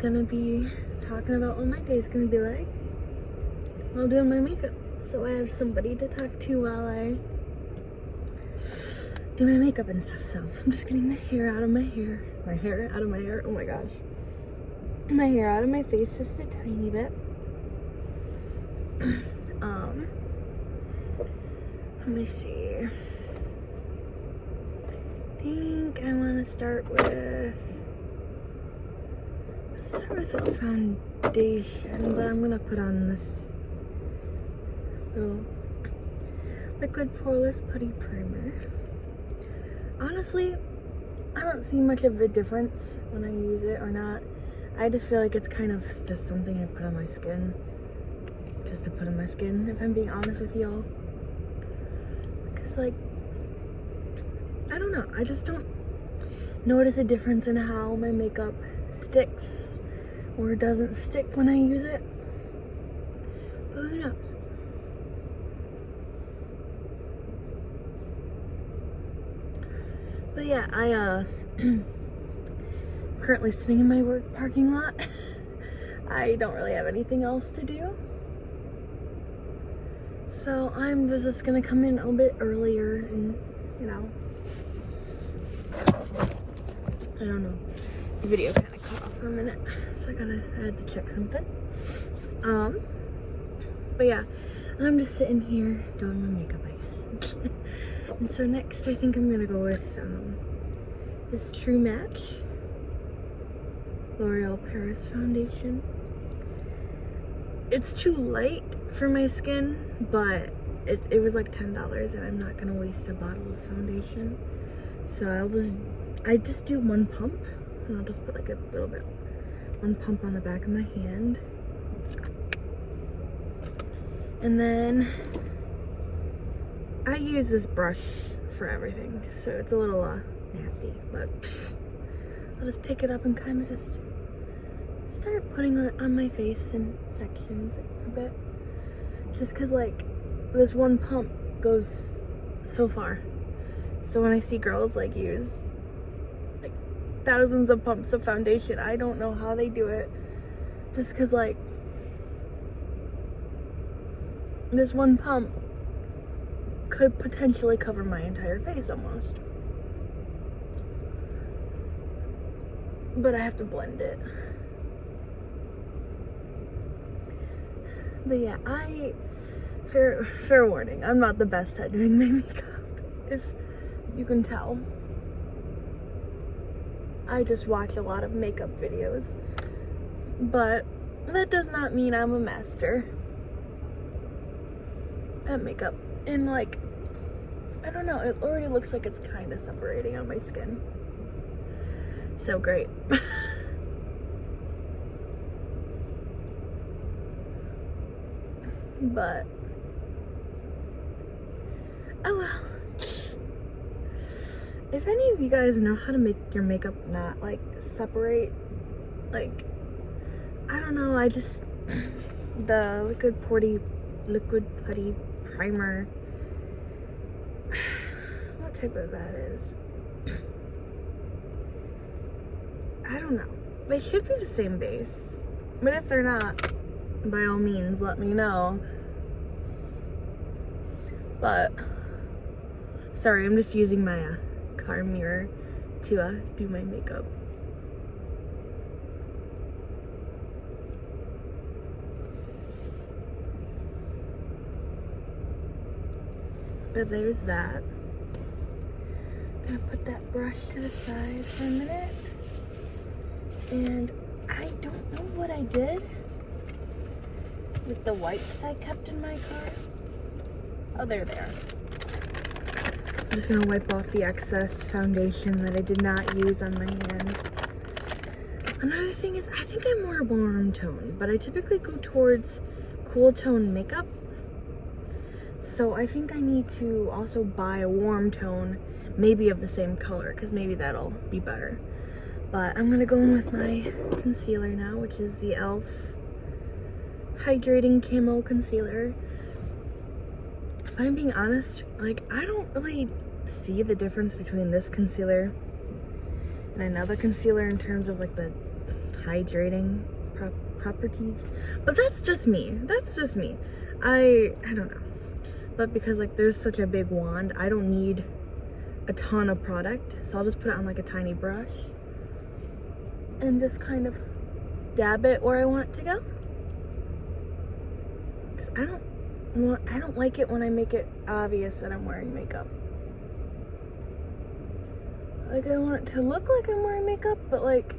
gonna be talking about what my day's gonna be like while doing my makeup. So I have somebody to talk to while I do my makeup and stuff. So I'm just getting my hair out of my hair. My hair out of my hair. Oh my gosh. My hair out of my face just a tiny bit. Let me see. I think I want to start with a foundation, but I'm gonna put on this little liquid poreless putty primer. Honestly, I don't see much of a difference when I use it or not. I just feel like it's kind of just something I put on my skin, just to put on my skin, if I'm being honest with y'all. Because, like, I don't know, I just don't notice a difference in how my makeup sticks or doesn't stick when I use it. But who knows? But yeah, I currently sitting in my work parking lot. I don't really have anything else to do. So I'm just gonna come in a little bit earlier and, you know, I don't know. The video kind of cut off for a minute, so I had to check something. But yeah, I'm just sitting here doing my makeup, I guess. And so next, I think I'm gonna go with this True Match L'Oreal Paris foundation. It's too light for my skin, but it was like $10, and I'm not gonna waste a bottle of foundation. So I just do one pump, and I'll just put like a little bit, one pump on the back of my hand. And then I use this brush for everything, so it's a little nasty, but I'll just pick it up and kind of just start putting it on my face in sections a bit. Just because, like, this one pump goes so far. So when I see girls, like, use like thousands of pumps of foundation, I don't know how they do it. Just because, like, this one pump could potentially cover my entire face almost. But I have to blend it. But yeah, fair warning, I'm not the best at doing my makeup, if you can tell. I just watch a lot of makeup videos, but that does not mean I'm a master at makeup. And, like, I don't know, it already looks like it's kind of separating on my skin. So great. But, oh well. If any of you guys know how to make your makeup not, like, separate, like, I don't know, the liquid putty primer, what type of that is? I don't know. They should be the same base, but if they're not, by all means, let me know. But, sorry, I'm just using my car mirror to do my makeup. But there's that. I'm gonna put that brush to the side for a minute. And I don't know what I did with the wipes I kept in my car. Oh, there they are. I'm just gonna wipe off the excess foundation that I did not use on my hand. Another thing is, I think I'm more warm tone, but I typically go towards cool tone makeup. So I think I need to also buy a warm tone, maybe of the same color, because maybe that'll be better. But I'm gonna go in with my concealer now, which is the e.l.f. Hydrating Camo Concealer. If I'm being honest, like, I don't really see the difference between this concealer and another concealer in terms of, like, the hydrating properties. But that's just me. I don't know. But because like there's such a big wand, I don't need a ton of product. So I'll just put it on like a tiny brush and just kind of dab it where I want it to go. Because I don't like it when I make it obvious that I'm wearing makeup. Like I want it to look like I'm wearing makeup, but like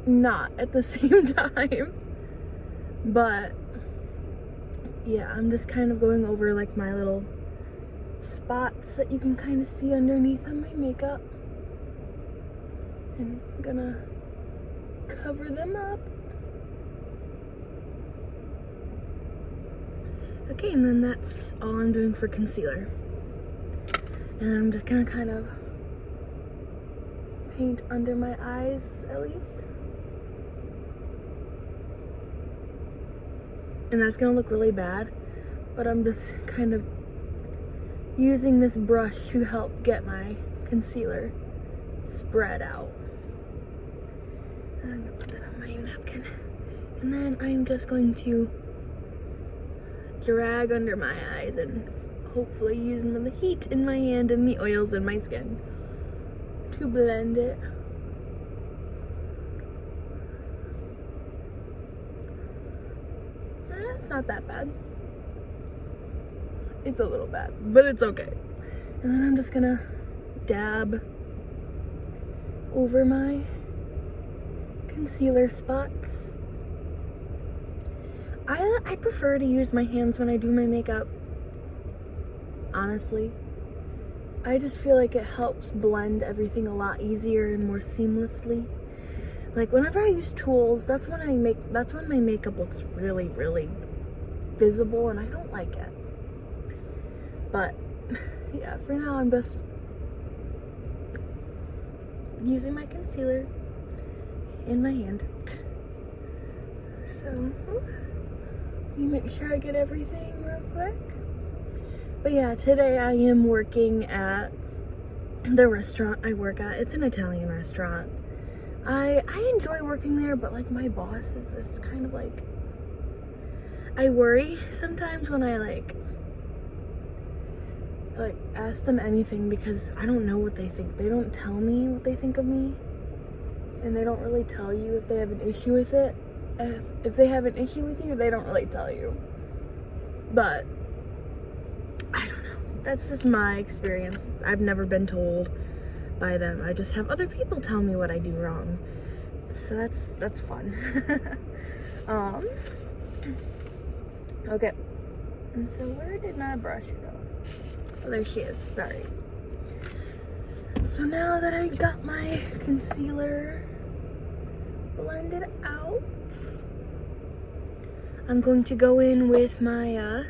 not at the same time. But yeah, I'm just kind of going over like my little spots that you can kind of see underneath of my makeup. And I'm gonna cover them up. Okay, and then that's all I'm doing for concealer. And I'm just gonna kind of paint under my eyes at least. And that's gonna look really bad, but I'm just kind of using this brush to help get my concealer spread out. And I'm gonna put that on my napkin. And then I'm just going to drag under my eyes and hopefully use the heat in my hand and the oils in my skin to blend it. It's not that bad. It's a little bad, but it's okay. And then I'm just gonna dab over my concealer spots. I prefer to use my hands when I do my makeup, honestly. I just feel like it helps blend everything a lot easier and more seamlessly. Like whenever I use tools, that's when my makeup looks really, really visible and I don't like it. But yeah, for now I'm just using my concealer in my hand. So let me make sure I get everything real quick. But yeah, today I am working at the restaurant I work at. It's an Italian restaurant. I enjoy working there, but like my boss is this kind of like, I worry sometimes when I like ask them anything because I don't know what they think. They don't tell me what they think of me, and they don't really tell you if they have an issue with it. If they have an issue with you, they don't really tell you. But I don't know. That's just my experience. I've never been told by them. I just have other people tell me what I do wrong. So that's fun. Okay. And so where did my brush go? Oh, there she is. Sorry. So now that I got my concealer blended out, I'm going to go in with my e.l.f.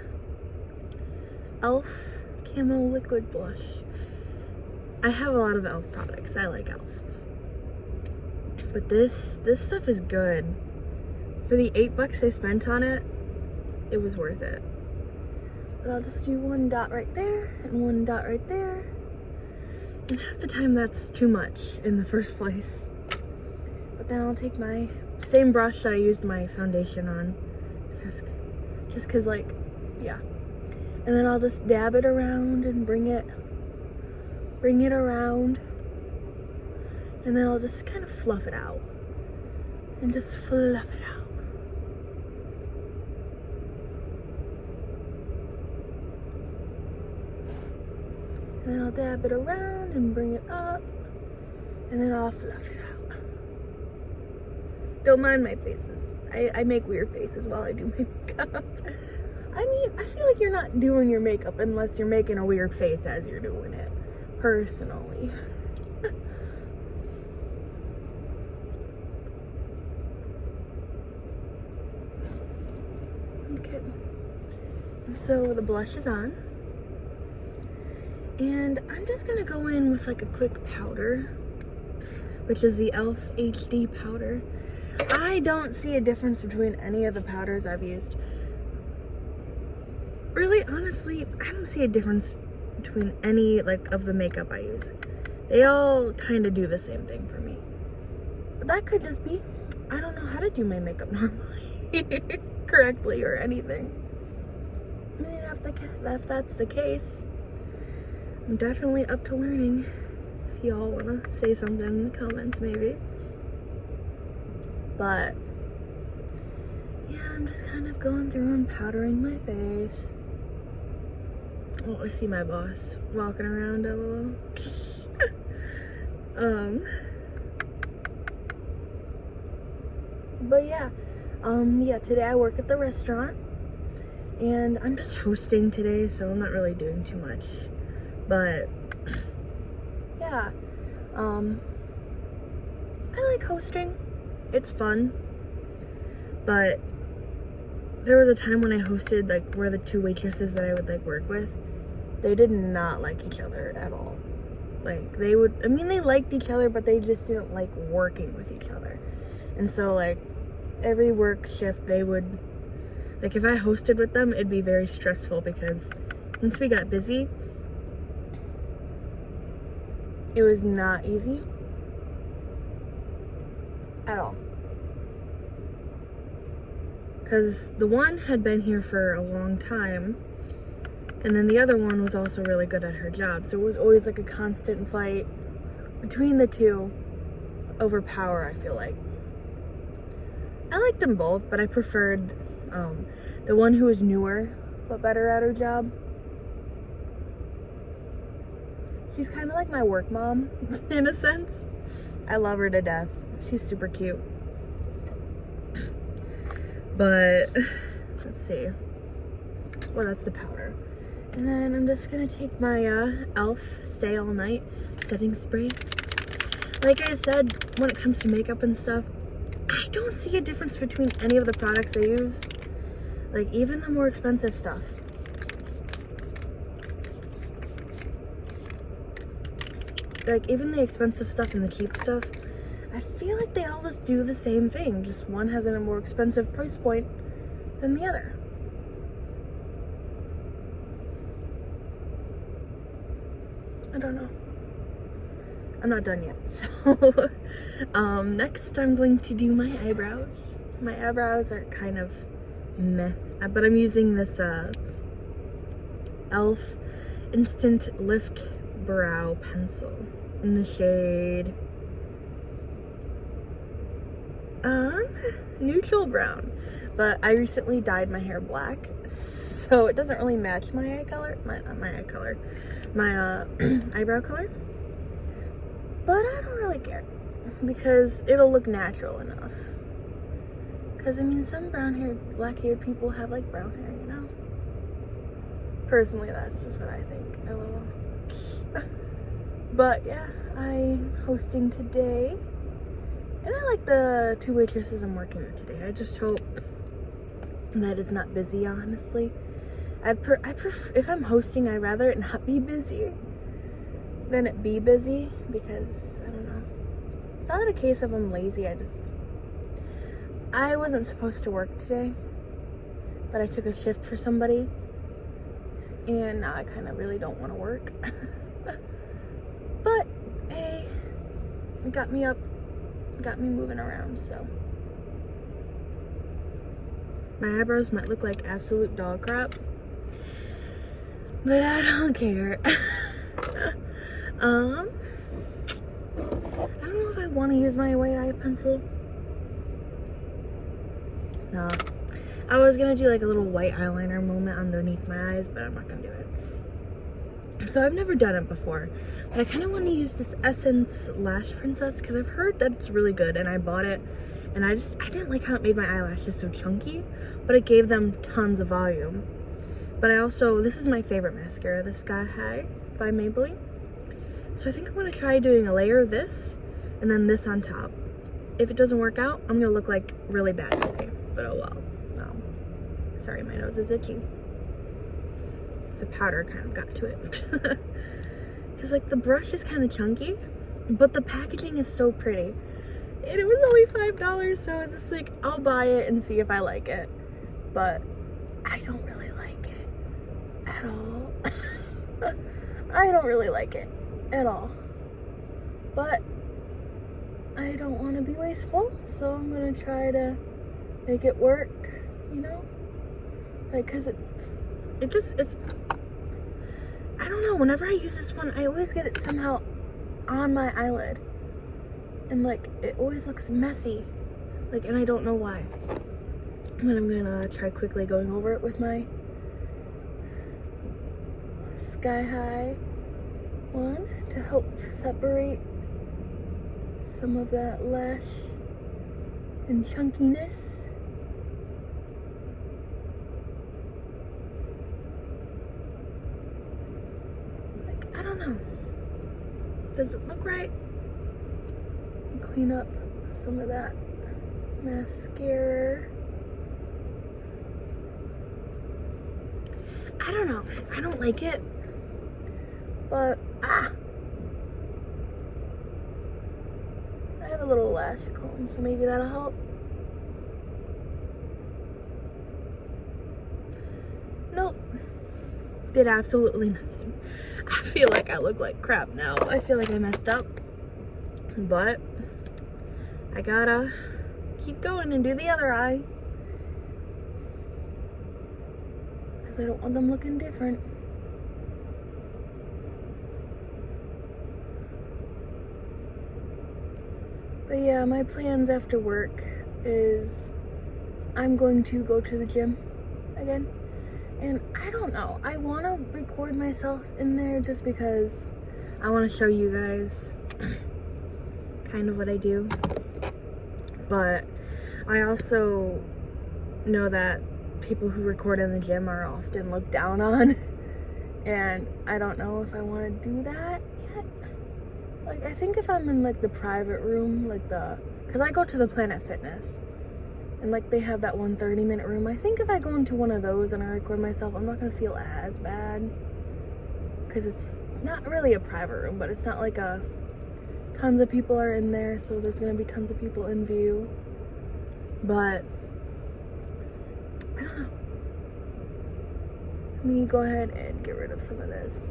Camo Liquid Blush. I have a lot of e.l.f. products. I like e.l.f. But this stuff is good. For the $8 I spent on it, it was worth it. But I'll just do one dot right there and one dot right there. And half the time that's too much in the first place. But then I'll take my same brush that I used my foundation on. Just cause like, yeah. And then I'll just dab it around and bring it around. And then I'll just kind of fluff it out. And just fluff it out. And then I'll dab it around and bring it up. And then I'll fluff it out. Don't mind my faces. I make weird faces while I do my makeup. I mean, I feel like you're not doing your makeup unless you're making a weird face as you're doing it. Personally. Okay. So the blush is on. And I'm just gonna go in with like a quick powder, which is the e.l.f. HD powder. I don't see a difference between any of the powders I've used. Really, honestly, I don't see a difference between any like of the makeup I use. They all kind of do the same thing for me. that could just be, I don't know how to do my makeup normally correctly or anything. I mean, if that's the case, I'm definitely up to learning. If y'all want to say something in the comments, maybe. But yeah, I'm just kind of going through and powdering my face. Oh, I see my boss walking around a little. But yeah, today I work at the restaurant, and I'm just hosting today, so I'm not really doing too much. But yeah, I like hosting. It's fun. But there was a time when I hosted, like, where the two waitresses that I would, like, work with, they did not like each other at all. Like, they liked each other, but they just didn't like working with each other. And so, like, every work shift, they would, like, if I hosted with them, it'd be very stressful because once we got busy, it was not easy at all. Because the one had been here for a long time, and then the other one was also really good at her job. So it was always like a constant fight between the two over power, I feel like. I liked them both, but I preferred the one who was newer but better at her job. She's kind of like my work mom, in a sense. I love her to death. She's super cute. But, let's see. Well, that's the powder. And then I'm just gonna take my e.l.f. Stay All Night setting spray. Like I said, when it comes to makeup and stuff, I don't see a difference between any of the products I use. Like, even the more expensive stuff. Like, even the expensive stuff and the cheap stuff, I feel like they all just do the same thing. Just one has a more expensive price point than the other. I don't know. I'm not done yet. So, next I'm going to do my eyebrows. My eyebrows are kind of meh. But I'm using this e.l.f. Instant Lift Brow Pencil in the shade neutral brown. But I recently dyed my hair black, so it doesn't really match my eye color. My eyebrow color. But I don't really care because it'll look natural enough. Because I mean, some black-haired people have like brown hair, you know? Personally, that's just what I think. LOL. But yeah, I'm hosting today. And I like the two waitresses I'm working with today. I just hope that it's not busy, honestly. If I'm hosting, I'd rather it not be busy than it be busy, because, I don't know. It's not a case of I'm lazy, I wasn't supposed to work today, but I took a shift for somebody, and now I kind of really don't want to work. But, hey, it got me up. Got me moving around, so my eyebrows might look like absolute dog crap, but I don't care. I don't know if I want to use my white eye pencil. No, I was gonna do like a little white eyeliner moment underneath my eyes, but I'm not gonna do it. So I've never done it before, but I kind of want to use this Essence Lash Princess because I've heard that it's really good, and I bought it, and I didn't like how it made my eyelashes so chunky, but it gave them tons of volume. But this is my favorite mascara, the Sky High by Maybelline. So I think I'm going to try doing a layer of this, and then this on top. If it doesn't work out, I'm going to look like really bad today, but oh well. Sorry, my nose is itchy. The powder kind of got to it. Because like the brush is kind of chunky, but the packaging is so pretty. And it was only $5, so I was just like, I'll buy it and see if I like it. But I don't really like it at all. I don't really like it at all. But I don't want to be wasteful, so I'm gonna try to make it work, you know? Like, cause it's, I don't know, whenever I use this one, I always get it somehow on my eyelid. And like, it always looks messy. Like, and I don't know why. But I'm gonna try quickly going over it with my Sky High one to help separate some of that lash and chunkiness. Like, I don't know. Does it look right? Clean up some of that mascara. I don't know. I don't like it. But, I have a little lash comb, so maybe that'll help. Nope. Did absolutely nothing. I feel like I look like crap now. I feel like I messed up. But I gotta keep going and do the other eye. Because I don't want them looking different. But yeah, my plans after work is I'm going to go to the gym again. And I don't know, I want to record myself in there just because I want to show you guys kind of what I do. But I also know that people who record in the gym are often looked down on. And I don't know if I want to do that yet. Like, I think if I'm in like the private room, like because I go to the Planet Fitness. And like they have that 30-minute room. I think if I go into one of those and I record myself, I'm not going to feel as bad. Because it's not really a private room, but it's not like tons of people are in there, so there's going to be tons of people in view. But I don't know. Let me go ahead and get rid of some of this.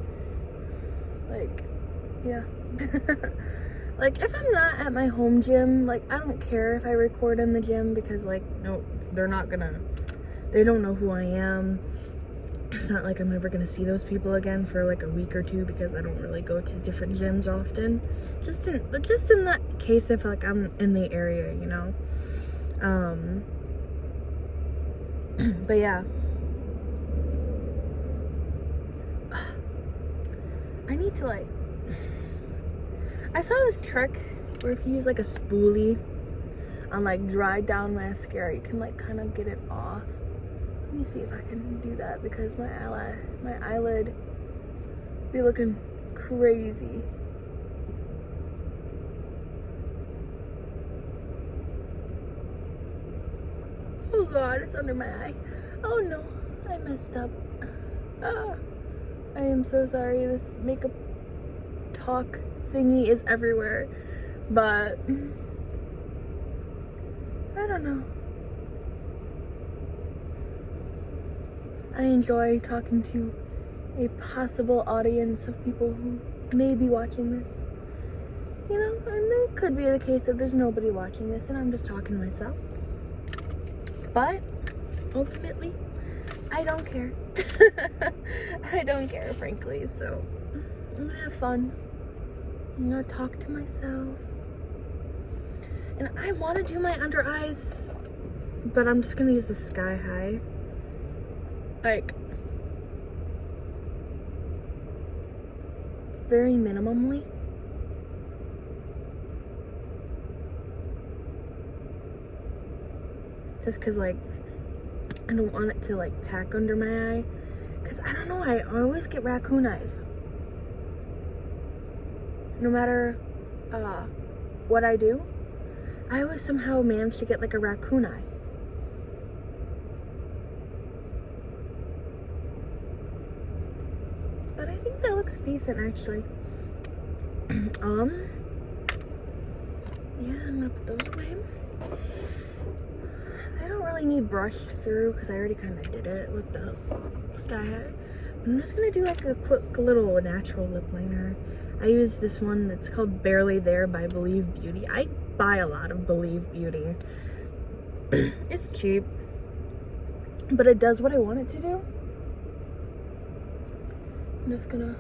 Like, yeah. Like, if I'm not at my home gym, like, I don't care if I record in the gym because, like, no, they don't know who I am. It's not like I'm ever gonna see those people again for like a week or two because I don't really go to different gyms often. Just in that case if like I'm in the area, you know. But yeah. I need to like, I saw this trick where if you use like a spoolie on like dried down mascara, you can like kind of get it off. Let me see if I can do that because my eyelid be looking crazy. Oh God, it's under my eye. Oh no, I messed up. I am so sorry. This makeup talk thingy is everywhere, but I don't know. I enjoy talking to a possible audience of people who may be watching this. You know, and there could be the case that there's nobody watching this and I'm just talking to myself. But ultimately, I don't care. I don't care, frankly, so I'm gonna have fun. I'm gonna talk to myself. And I want to do my under eyes, but I'm just gonna use the Sky High. Like, very minimally. Just because, like, I don't want it to, like, pack under my eye. Because, I don't know, I always get raccoon eyes. No matter what I do, I always somehow manage to get, like, a raccoon eye. But I think that looks decent, actually. Yeah, I'm gonna put those away. They don't really need brushed through because I already kind of did it with the Sky High. I'm just gonna do like a quick little natural lip liner. I use this one that's called Barely There by Believe Beauty. I buy a lot of Believe Beauty. It's cheap, but it does what I want it to do. I'm just gonna,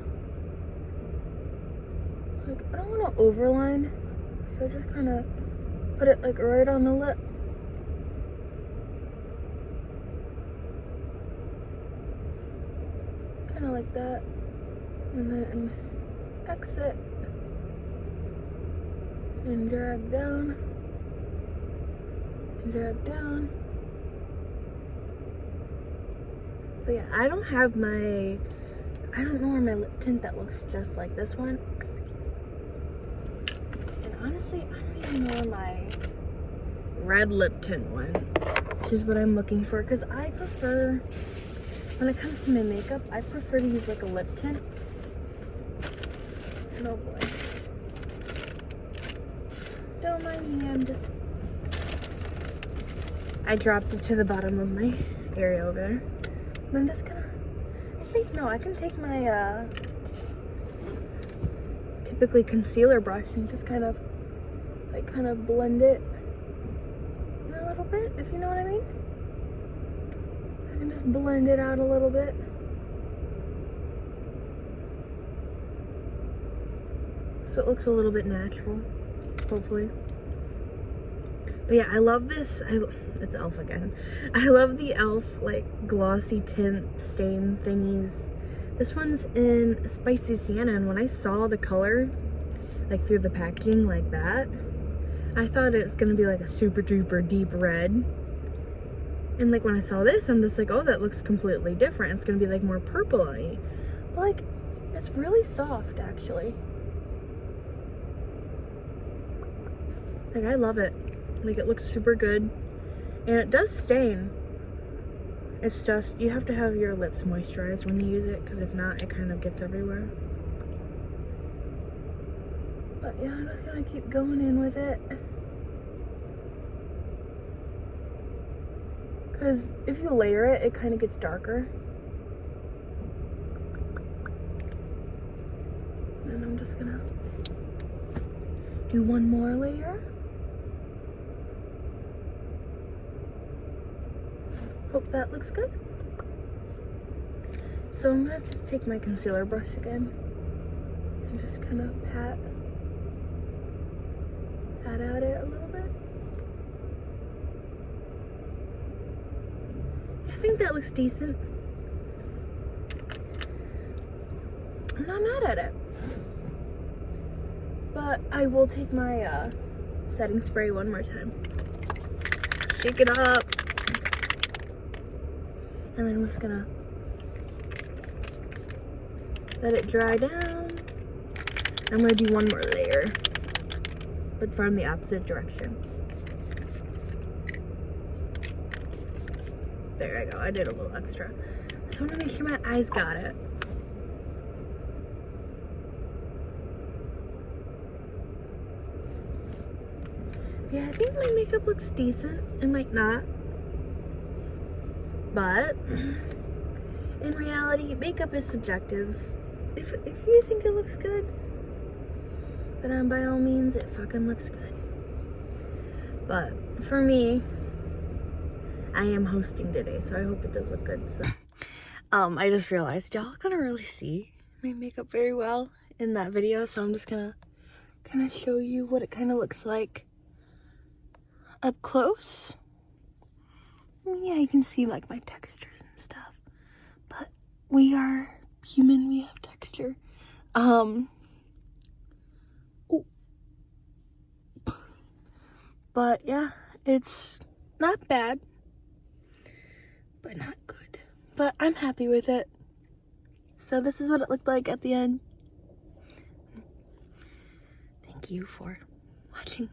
like, I don't want to overline, so just kind of put it like right on the lip. Kind of like that, and then exit and drag down and drag down. But yeah, I don't know where my lip tint that looks just like this one. And honestly, I don't even know where my red lip tint went, which is what I'm looking for, because I prefer, when it comes to my makeup, I prefer to use like a lip tint. And oh boy. Don't mind me, I dropped it to the bottom of my area over there. And I'm just gonna, I can take my typically concealer brush and just kind of blend it in a little bit, if you know what I mean. I can just blend it out a little bit. So it looks a little bit natural, hopefully. But yeah, I love this. It's e.l.f. again. I love the e.l.f. like glossy tint stain thingies. This one's in Spicy Sienna, and when I saw the color like through the packaging like that, I thought it was gonna be like a super duper deep red. And like when I saw this, I'm just like, oh, that looks completely different. It's gonna be like more purple-y. But like, it's really soft actually. Like, I love it. Like, it looks super good. And it does stain. It's just, you have to have your lips moisturized when you use it, because if not, it kind of gets everywhere. But yeah, I'm just gonna keep going in with it. Because if you layer it, it kind of gets darker. And I'm just gonna do one more layer. Hope that looks good. So I'm gonna just take my concealer brush again and just kind of pat at it a little bit. I think that looks decent. I'm not mad at it. But I will take my setting spray one more time. Shake it up. And then I'm just gonna let it dry down. I'm gonna do one more layer, but from the opposite direction. There I go, I did a little extra. I just wanna make sure my eyes got it. Yeah, I think my makeup looks decent. It might not. But in reality, makeup is subjective. If you think it looks good, then by all means, it fucking looks good. But for me, I am hosting today, so I hope it does look good. So, I just realized y'all couldn't really see my makeup very well in that video, so I'm just gonna kind of show you what it kind of looks like up close. Yeah, you can see like my textures and stuff, but we are human, we have texture. But yeah, it's not bad, but not good. But I'm happy with it. So this is what it looked like at the end. Thank you for watching.